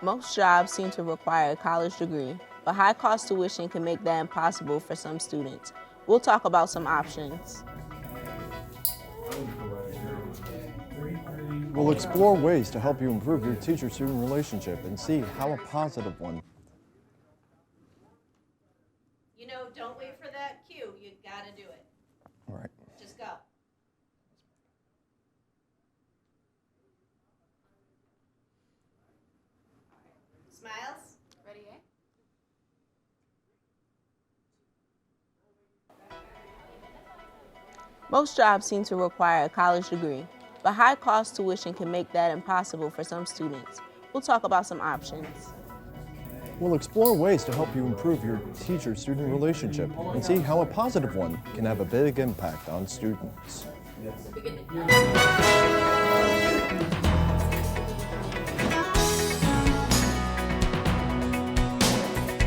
Most jobs seem to require a college degree, but high cost tuition can make that impossible for some students. We'll talk about some options. We'll explore ways to help you improve your teacher-student relationship and see how a positive one. You know, don't wait for that cue. You gotta do it. All right. Just go. Smiles. Ready, eh? Most jobs seem to require a college degree, but high cost tuition can make that impossible for some students. We'll talk about some options. We'll explore ways to help you improve your teacher-student relationship and see how a positive one can have a big impact on students.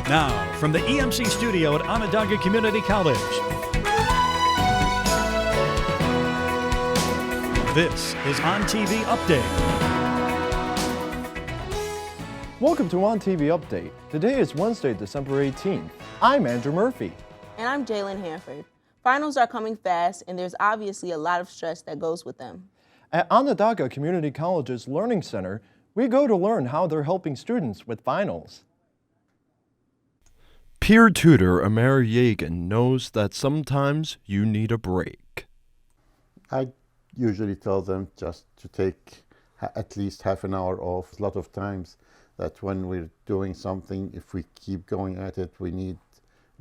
Now, from the EMC studio at Onondaga Community College, this is OnTV Update. Welcome to OnTV Update. Today is Wednesday, December 18th. I'm Andrew Murphy. And I'm Jalen Hanford. Finals are coming fast, and there's obviously a lot of stress that goes with them. At Onondaga Community College's Learning Center, we go to learn how they're helping students with finals. Peer tutor Amer Yegan knows that sometimes you need a break. I usually tell them just to take at least half an hour off. A lot of times that when we're doing something, if we keep going at it, we need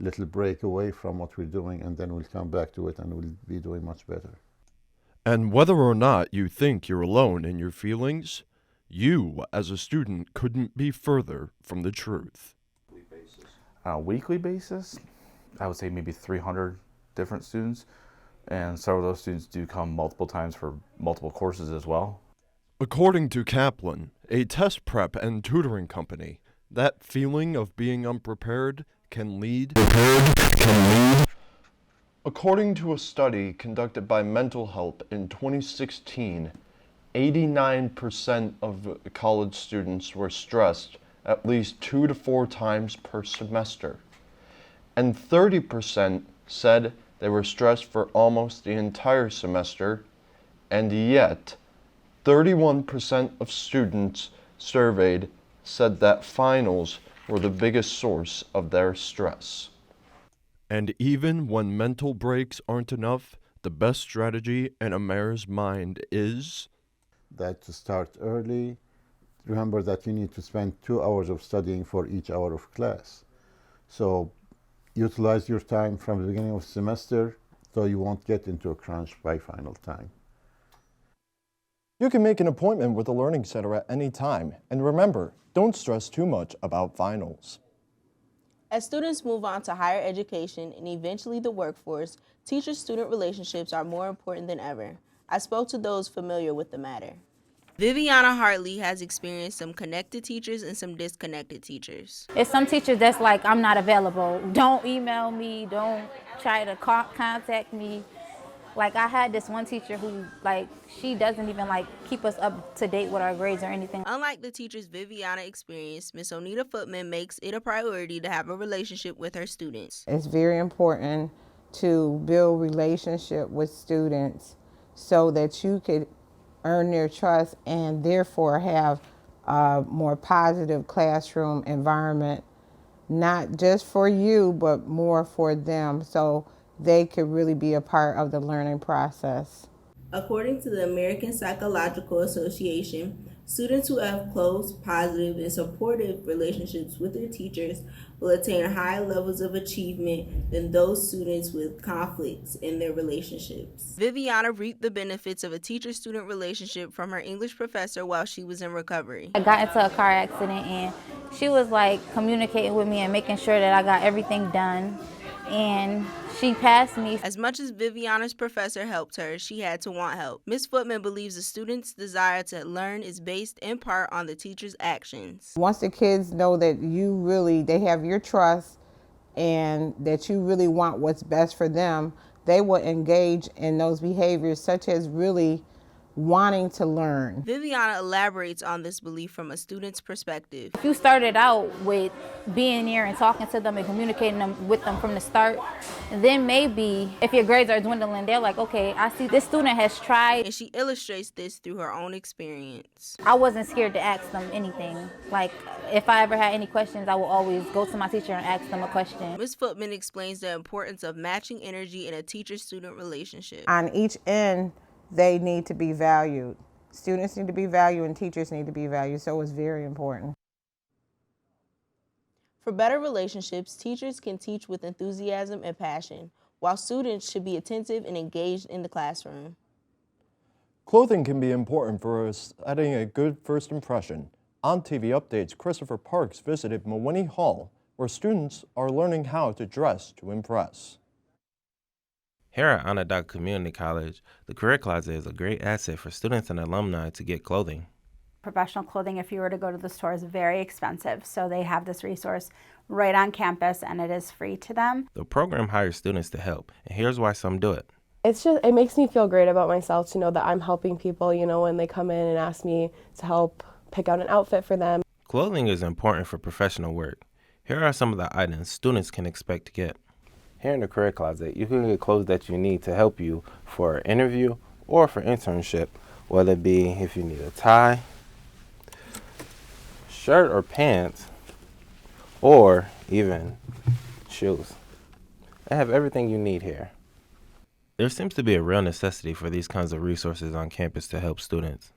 a little break away from what we're doing, and then we'll come back to it and we'll be doing much better. And whether or not you think you're alone in your feelings, you as a student couldn't be further from the truth. On a weekly basis, I would say maybe 300 different students, and several of those students do come multiple times for multiple courses as well. According to Kaplan, a test prep and tutoring company, that feeling of being unprepared can lead. According to a study conducted by Mental Health in 2016, 89% of college students were stressed at least 2 to 4 times per semester. And 30% said they were stressed for almost the entire semester, and yet 31% of students surveyed said that finals were the biggest source of their stress. And even when mental breaks aren't enough, the best strategy in Amer's mind is that to start early. Remember that you need to spend 2 hours of studying for each hour of class. So utilize your time from the beginning of the semester so you won't get into a crunch by final time. You can make an appointment with the Learning Center at any time. And remember, don't stress too much about finals. As students move on to higher education and eventually the workforce, teacher-student relationships are more important than ever. I spoke to those familiar with the matter. Viviana Hartley has experienced some connected teachers and some disconnected teachers. It's some teachers that's like, I'm not available. Don't email me. Don't try to contact me. Like, I had this one teacher who, like, she doesn't even, like, keep us up to date with our grades or anything. Unlike the teachers Viviana experienced, Miss Onita Footman makes it a priority to have a relationship with her students. It's very important to build relationship with students so that you could earn their trust and therefore have a more positive classroom environment, not just for you, but more for them, so they could really be a part of the learning process. According to the American Psychological Association, students who have close, positive, and supportive relationships with their teachers will attain higher levels of achievement than those students with conflicts in their relationships. Viviana reaped the benefits of a teacher-student relationship from her English professor while she was in recovery. I got into a car accident and she was like communicating with me and making sure that I got everything done. And she passed me. As much as Viviana's professor helped her, she had to want help. Ms. Footman believes the student's desire to learn is based in part on the teacher's actions. Once the kids know that they have your trust and that you really want what's best for them, they will engage in those behaviors, such as really wanting to learn. Viviana elaborates on this belief from a student's perspective. If you started out with being there and talking to them and communicating with them from the start, then maybe if your grades are dwindling, they're like, okay, I see this student has tried. And she illustrates this through her own experience. I wasn't scared to ask them anything. Like, if I ever had any questions, I will always go to my teacher and ask them a question. Ms. Footman explains the importance of matching energy in a teacher-student relationship. On each end, they need to be valued. Students need to be valued and teachers need to be valued, so it's very important. For better relationships, teachers can teach with enthusiasm and passion, while students should be attentive and engaged in the classroom. Clothing can be important for setting a good first impression. OnTV updates Christopher Parks visited Mawiney Hall, where students are learning how to dress to impress. Here at Onondaga Community College, the Career Closet is a great asset for students and alumni to get clothing. Professional clothing, if you were to go to the store, is very expensive, so they have this resource right on campus and it is free to them. The program hires students to help, and here's why some do it. It makes me feel great about myself to know that I'm helping people, when they come in and ask me to help pick out an outfit for them. Clothing is important for professional work. Here are some of the items students can expect to get. Here in the Career Closet, you can get clothes that you need to help you for an interview or for internship, whether it be if you need a tie, shirt or pants, or even shoes. They have everything you need here. There seems to be a real necessity for these kinds of resources on campus to help students.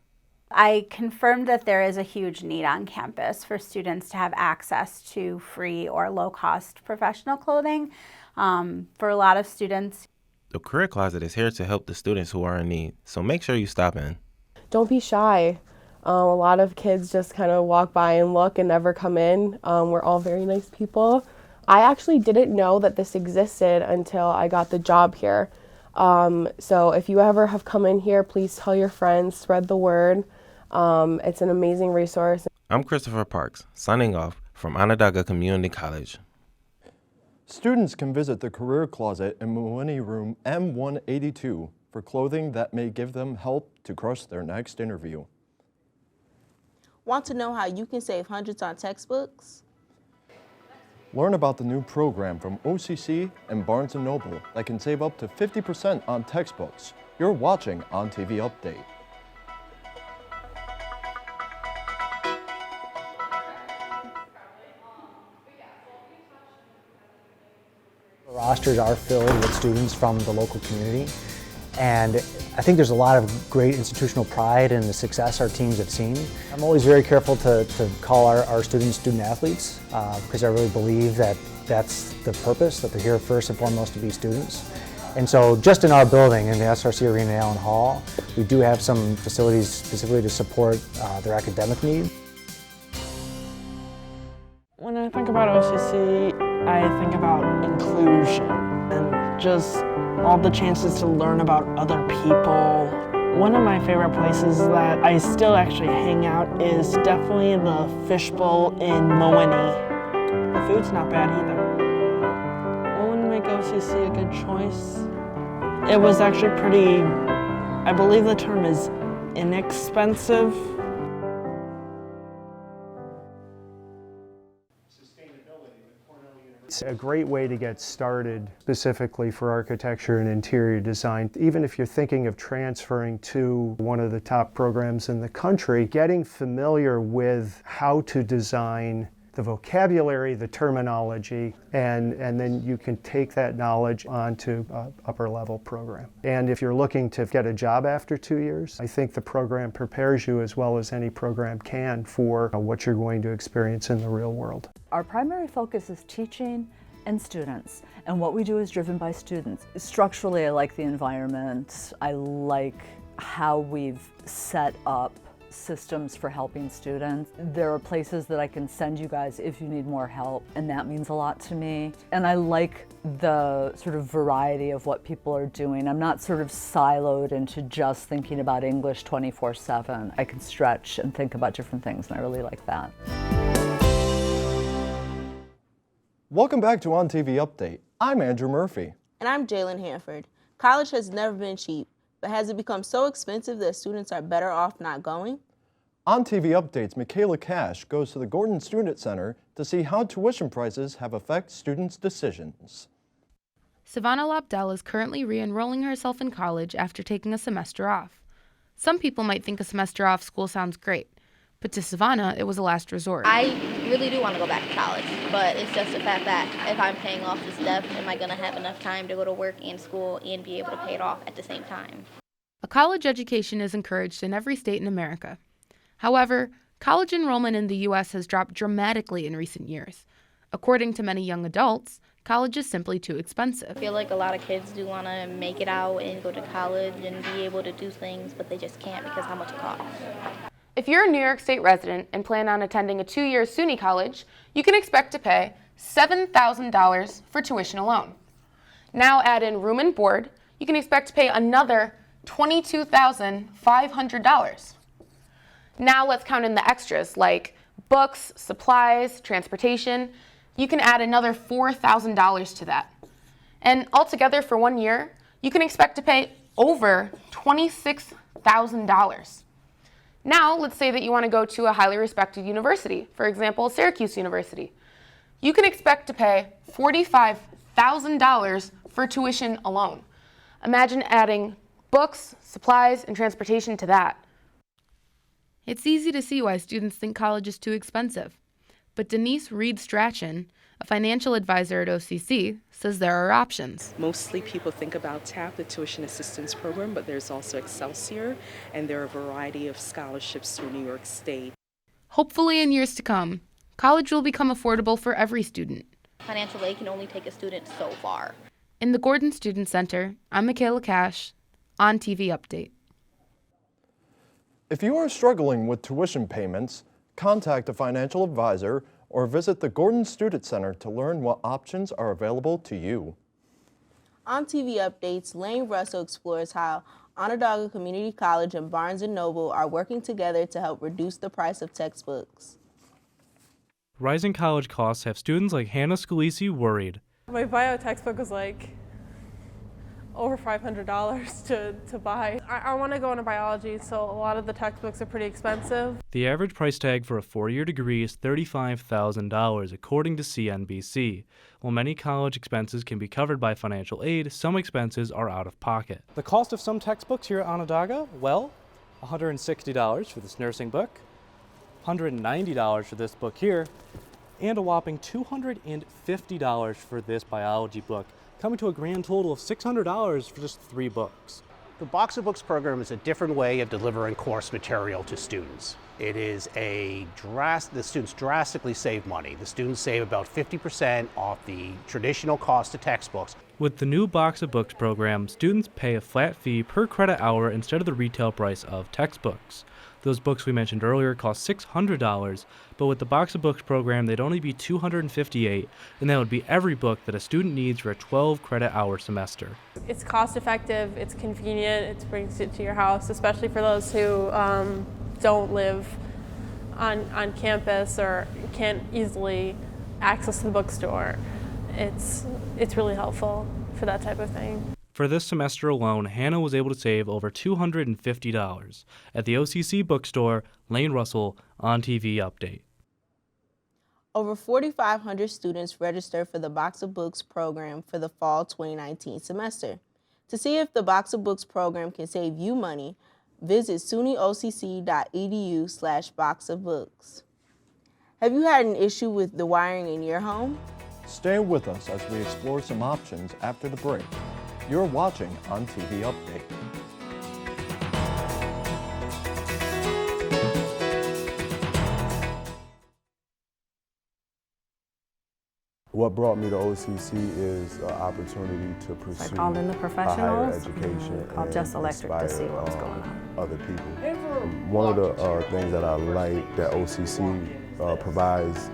I confirmed that there is a huge need on campus for students to have access to free or low-cost professional clothing. For a lot of students, The Career Closet is here to help the students who are in need, so make sure you stop in. Don't be shy. A lot of kids just kind of walk by and look and never come in. We're all very nice people. I actually didn't know that this existed until I got the job here. So if you ever have come in here, please tell your friends, spread the word. It's an amazing resource. I'm Christopher Parks, signing off from Onondaga Community College. Students can visit the Career Closet in Mawiney Room M182 for clothing that may give them help to crush their next interview. Want to know how you can save hundreds on textbooks? Learn about the new program from OCC and Barnes & Noble that can save up to 50% on textbooks. You're watching OnTV Update. The rosters are filled with students from the local community, and I think there's a lot of great institutional pride in the success our teams have seen. I'm always very careful to call our students student athletes because I really believe that that's the purpose, that they're here first and foremost to be students. And so just in our building, in the SRC Arena in Allen Hall, we do have some facilities specifically to support their academic needs. When I think about OCC, I think about inclusion and just all the chances to learn about other people. One of my favorite places that I still actually hang out is definitely the Fishbowl in Mawiney. The food's not bad either. What would make OCC a good choice? It was actually pretty, I believe the term is inexpensive. It's a great way to get started specifically for architecture and interior design. Even if you're thinking of transferring to one of the top programs in the country, getting familiar with how to design, the vocabulary, the terminology, and then you can take that knowledge onto an upper level program. And if you're looking to get a job after 2 years, I think the program prepares you as well as any program can for what you're going to experience in the real world. Our primary focus is teaching and students, and what we do is driven by students. Structurally, I like the environment. I like how we've set up systems for helping students. There are places that I can send you guys if you need more help, and that means a lot to me. And I like the sort of variety of what people are doing. I'm not sort of siloed into just thinking about English 24/7. I can stretch and think about different things, and I really like that. Welcome back to OnTV Update. I'm Andrew Murphy. And I'm Jalen Hanford. College has never been cheap, But has it become so expensive that students are better off not going? OnTV Updates' Michaela Cash goes to the Gordon Student Center to see how tuition prices have affected students' decisions. Savannah Lobdell is currently re-enrolling herself in college after taking a semester off. Some people might think a semester off school sounds great, but to Savannah, it was a last resort. I really do want to go back to college, but it's just the fact that if I'm paying off this debt, am I going to have enough time to go to work and school and be able to pay it off at the same time? A college education is encouraged in every state in America. However, college enrollment in the U.S. has dropped dramatically in recent years. According to many young adults, college is simply too expensive. I feel like a lot of kids do want to make it out and go to college and be able to do things, but they just can't because how much it costs. If you're a New York State resident and plan on attending a 2-year SUNY college, you can expect to pay $7,000 for tuition alone. Now add in room and board, you can expect to pay another $22,500. Now let's count in the extras like books, supplies, transportation. You can add another $4,000 to that. And altogether for 1 year, you can expect to pay over $26,000. Now let's say that you want to go to a highly respected university, for example, Syracuse University. You can expect to pay $45,000 for tuition alone. Imagine adding books, supplies, and transportation to that. It's easy to see why students think college is too expensive. But Denise Reed-Strachan, a financial advisor at OCC, says there are options. Mostly people think about TAP, the Tuition Assistance Program, but there's also Excelsior, and there are a variety of scholarships through New York State. Hopefully in years to come, college will become affordable for every student. Financial aid can only take a student so far. In the Gordon Student Center, I'm Michaela Cash, OnTV Update. If you are struggling with tuition payments, contact a financial advisor or visit the Gordon Student Center to learn what options are available to you. On TV Updates, Lane Russell explores how Onondaga Community College and Barnes & Noble are working together to help reduce the price of textbooks. Rising college costs have students like Hannah Scalisi worried. My bio textbook was like over $500 to buy. I want to go into biology, so a lot of the textbooks are pretty expensive. The average price tag for a 4-year degree is $35,000, according to CNBC. While many college expenses can be covered by financial aid, some expenses are out of pocket. The cost of some textbooks here at Onondaga, well, $160 for this nursing book, $190 for this book here, and a whopping $250 for this biology book, coming to a grand total of $600 for just 3 books. The Box of Books program is a different way of delivering course material to students. It is the students drastically save money. The students save about 50% off the traditional cost of textbooks. With the new Box of Books program, students pay a flat fee per credit hour instead of the retail price of textbooks. Those books we mentioned earlier cost $600, but with the Box of Books program, they'd only be $258, and that would be every book that a student needs for a 12-credit-hour semester. It's cost effective, it's convenient, it brings it to your house, especially for those who don't live on campus or can't easily access the bookstore. It's really helpful for that type of thing. For this semester alone, Hannah was able to save over $250 at the OCC bookstore. Lane Russell, OnTV Update. Over 4,500 students registered for the Box of Books program for the fall 2019 semester. To see if the Box of Books program can save you money, visit sunyocc.edu/boxofbooks. Have you had an issue with the wiring in your home? Stay with us as we explore some options after the break. You're watching OnTV Update. What brought me to OCC is an opportunity to pursue I called in the a higher professionals, education called Just Electric to see what was inspire, going on. Other people. One of the things that I like that OCC provides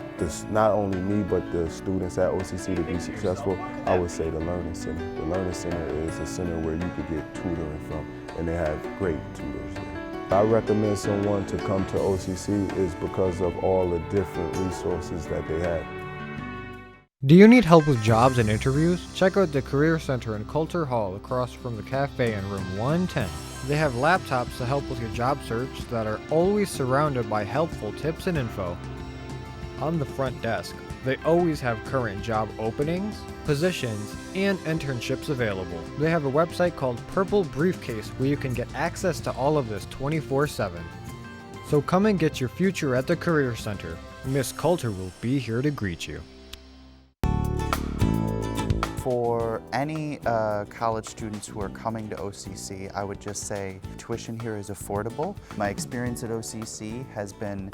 not only me but the students at OCC to be successful, I would say the Learning Center. The Learning Center is a center where you could get tutoring from, and they have great tutors there. I recommend someone to come to OCC is because of all the different resources that they have. Do you need help with jobs and interviews? Check out the Career Center in Coulter Hall across from the cafe in room 110. They have laptops to help with your job search that are always surrounded by helpful tips and info. On the front desk, they always have current job openings, positions, and internships available. They have a website called Purple Briefcase where you can get access to all of this 24/7. So come and get your future at the Career Center. Miss Coulter will be here to greet you. For any college students who are coming to OCC, I would just say tuition here is affordable. My experience at OCC has been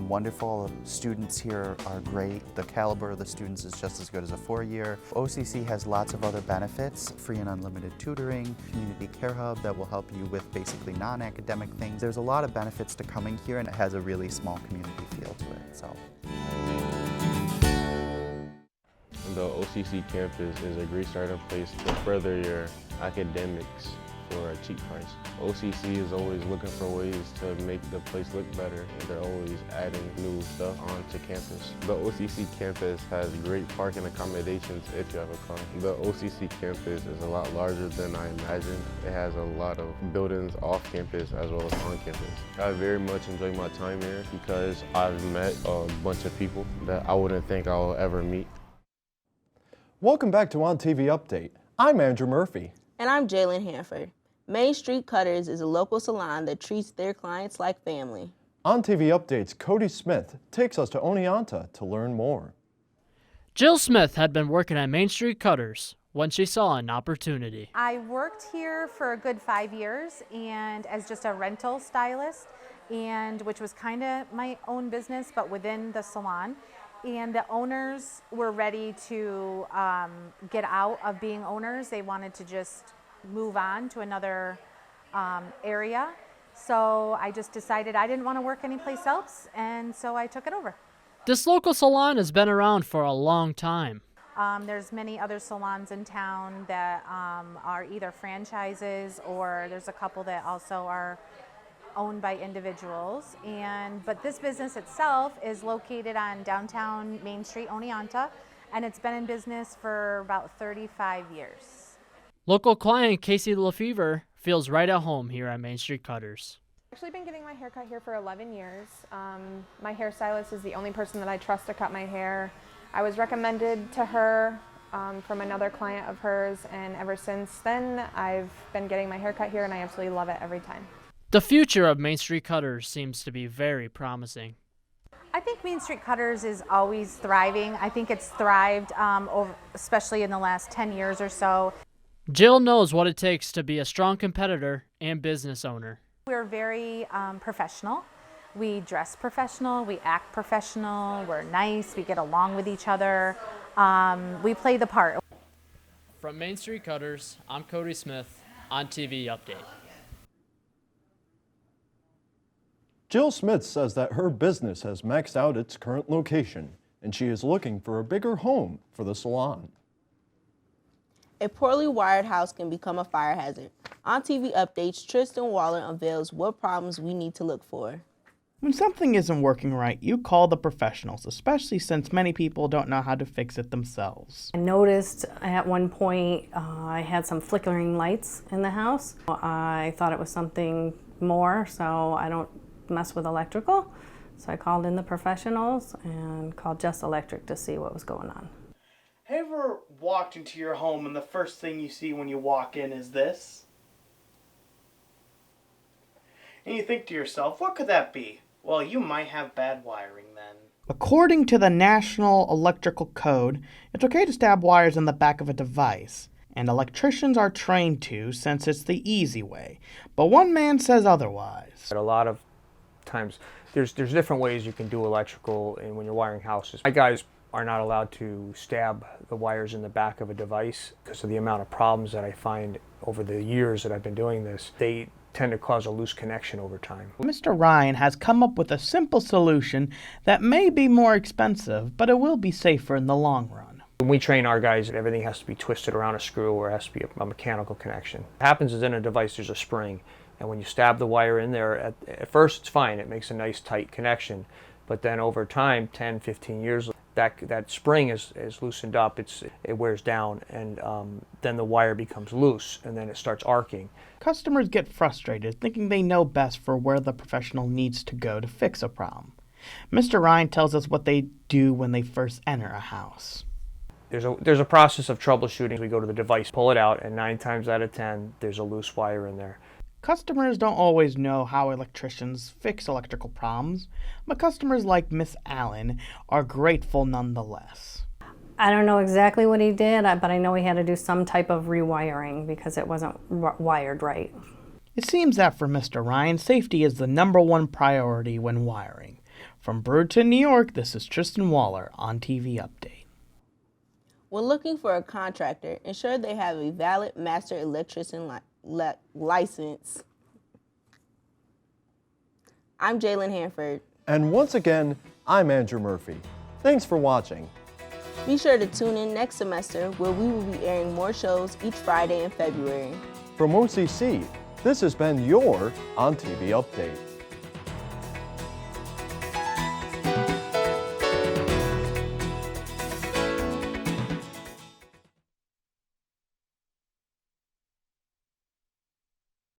wonderful. Students here are great. The caliber of the students is just as good as a four-year. OCC has lots of other benefits, free and unlimited tutoring, community care hub that will help you with basically non-academic things. There's a lot of benefits to coming here, and it has a really small community feel to it. So. The OCC campus is a great starting place to further your academics for a cheap price. OCC is always looking for ways to make the place look better, and they're always adding new stuff onto campus. The OCC campus has great parking accommodations if you have a car. The OCC campus is a lot larger than I imagined. It has a lot of buildings off campus as well as on campus. I very much enjoy my time here because I've met a bunch of people that I wouldn't think I'll ever meet. Welcome back to OnTV Update. I'm Andrew Murphy. And I'm Jalen Hanford. Main Street Cutters is a local salon that treats their clients like family. OnTV Update's Cody Smith takes us to Oneonta to learn more. Jill Smith had been working at Main Street Cutters when she saw an opportunity. I worked here for a good 5 years and as just a rental stylist, and which was kind of my own business, but within the salon. And the owners were ready to get out of being owners. They wanted to just move on to another area. So I just decided I didn't want to work anyplace else, and so I took it over. This local salon has been around for a long time. There's many other salons in town that are either franchises, or there's a couple that also are owned by individuals, but this business itself is located on downtown Main Street, Oneonta, and it's been in business for about 35 years. Local client Casey Lefevre feels right at home here at Main Street Cutters. I've actually been getting my hair cut here for 11 years. My hairstylist is the only person that I trust to cut my hair. I was recommended to her from another client of hers, and ever since then I've been getting my hair cut here, and I absolutely love it every time. The future of Main Street Cutters seems to be very promising. I think Main Street Cutters is always thriving. I think it's thrived, especially in the last 10 years or so. Jill knows what it takes to be a strong competitor and business owner. We're very professional. We dress professional, we act professional, we're nice, we get along with each other. We play the part. From Main Street Cutters, I'm Cody Smith, OnTV Update. Jill Smith says that her business has maxed out its current location, and she is looking for a bigger home for the salon. A poorly wired house can become a fire hazard. OnTV Updates, Tristan Waller unveils what problems we need to look for. When something isn't working right, you call the professionals, especially since many people don't know how to fix it themselves. I noticed at one point I had some flickering lights in the house. I thought it was something more, so I don't mess with electrical. So I called in the professionals and called Just Electric to see what was going on. Have you ever walked into your home and the first thing you see when you walk in is this? And you think to yourself, what could that be? Well, you might have bad wiring then. According to the National Electrical Code, it's okay to stab wires in the back of a device, and electricians are trained to, since it's the easy way. But one man says otherwise. A lot of times there's different ways you can do electrical and when you're wiring houses. My guys are not allowed to stab the wires in the back of a device because of the amount of problems that I find over the years that I've been doing this. They tend to cause a loose connection over time. Mr. Ryan has come up with a simple solution that may be more expensive, but it will be safer in the long run. When we train our guys, everything has to be twisted around a screw or it has to be a mechanical connection. What happens is in a device there's a spring, and when you stab the wire in there, at first it's fine, it makes a nice tight connection, but then over time, 10, 15 years, that spring is loosened up, it wears down, and then the wire becomes loose, and then it starts arcing. Customers get frustrated thinking they know best for where the professional needs to go to fix a problem. Mr. Ryan tells us what they do when they first enter a house. There's a process of troubleshooting. We go to the device, pull it out, and 9 times out of 10, there's a loose wire in there. Customers don't always know how electricians fix electrical problems, but customers like Miss Allen are grateful nonetheless. I don't know exactly what he did, but I know he had to do some type of rewiring because it wasn't wired right. It seems that for Mr. Ryan, safety is the #1 priority when wiring. From Brewton, New York, this is Tristan Waller, OnTV Update. When looking for a contractor, ensure they have a valid master electrician license. I'm Jalen Hanford. And once again, I'm Andrew Murphy. Thanks for watching. Be sure to tune in next semester where we will be airing more shows each Friday in February. From OCC, this has been your OnTV Update.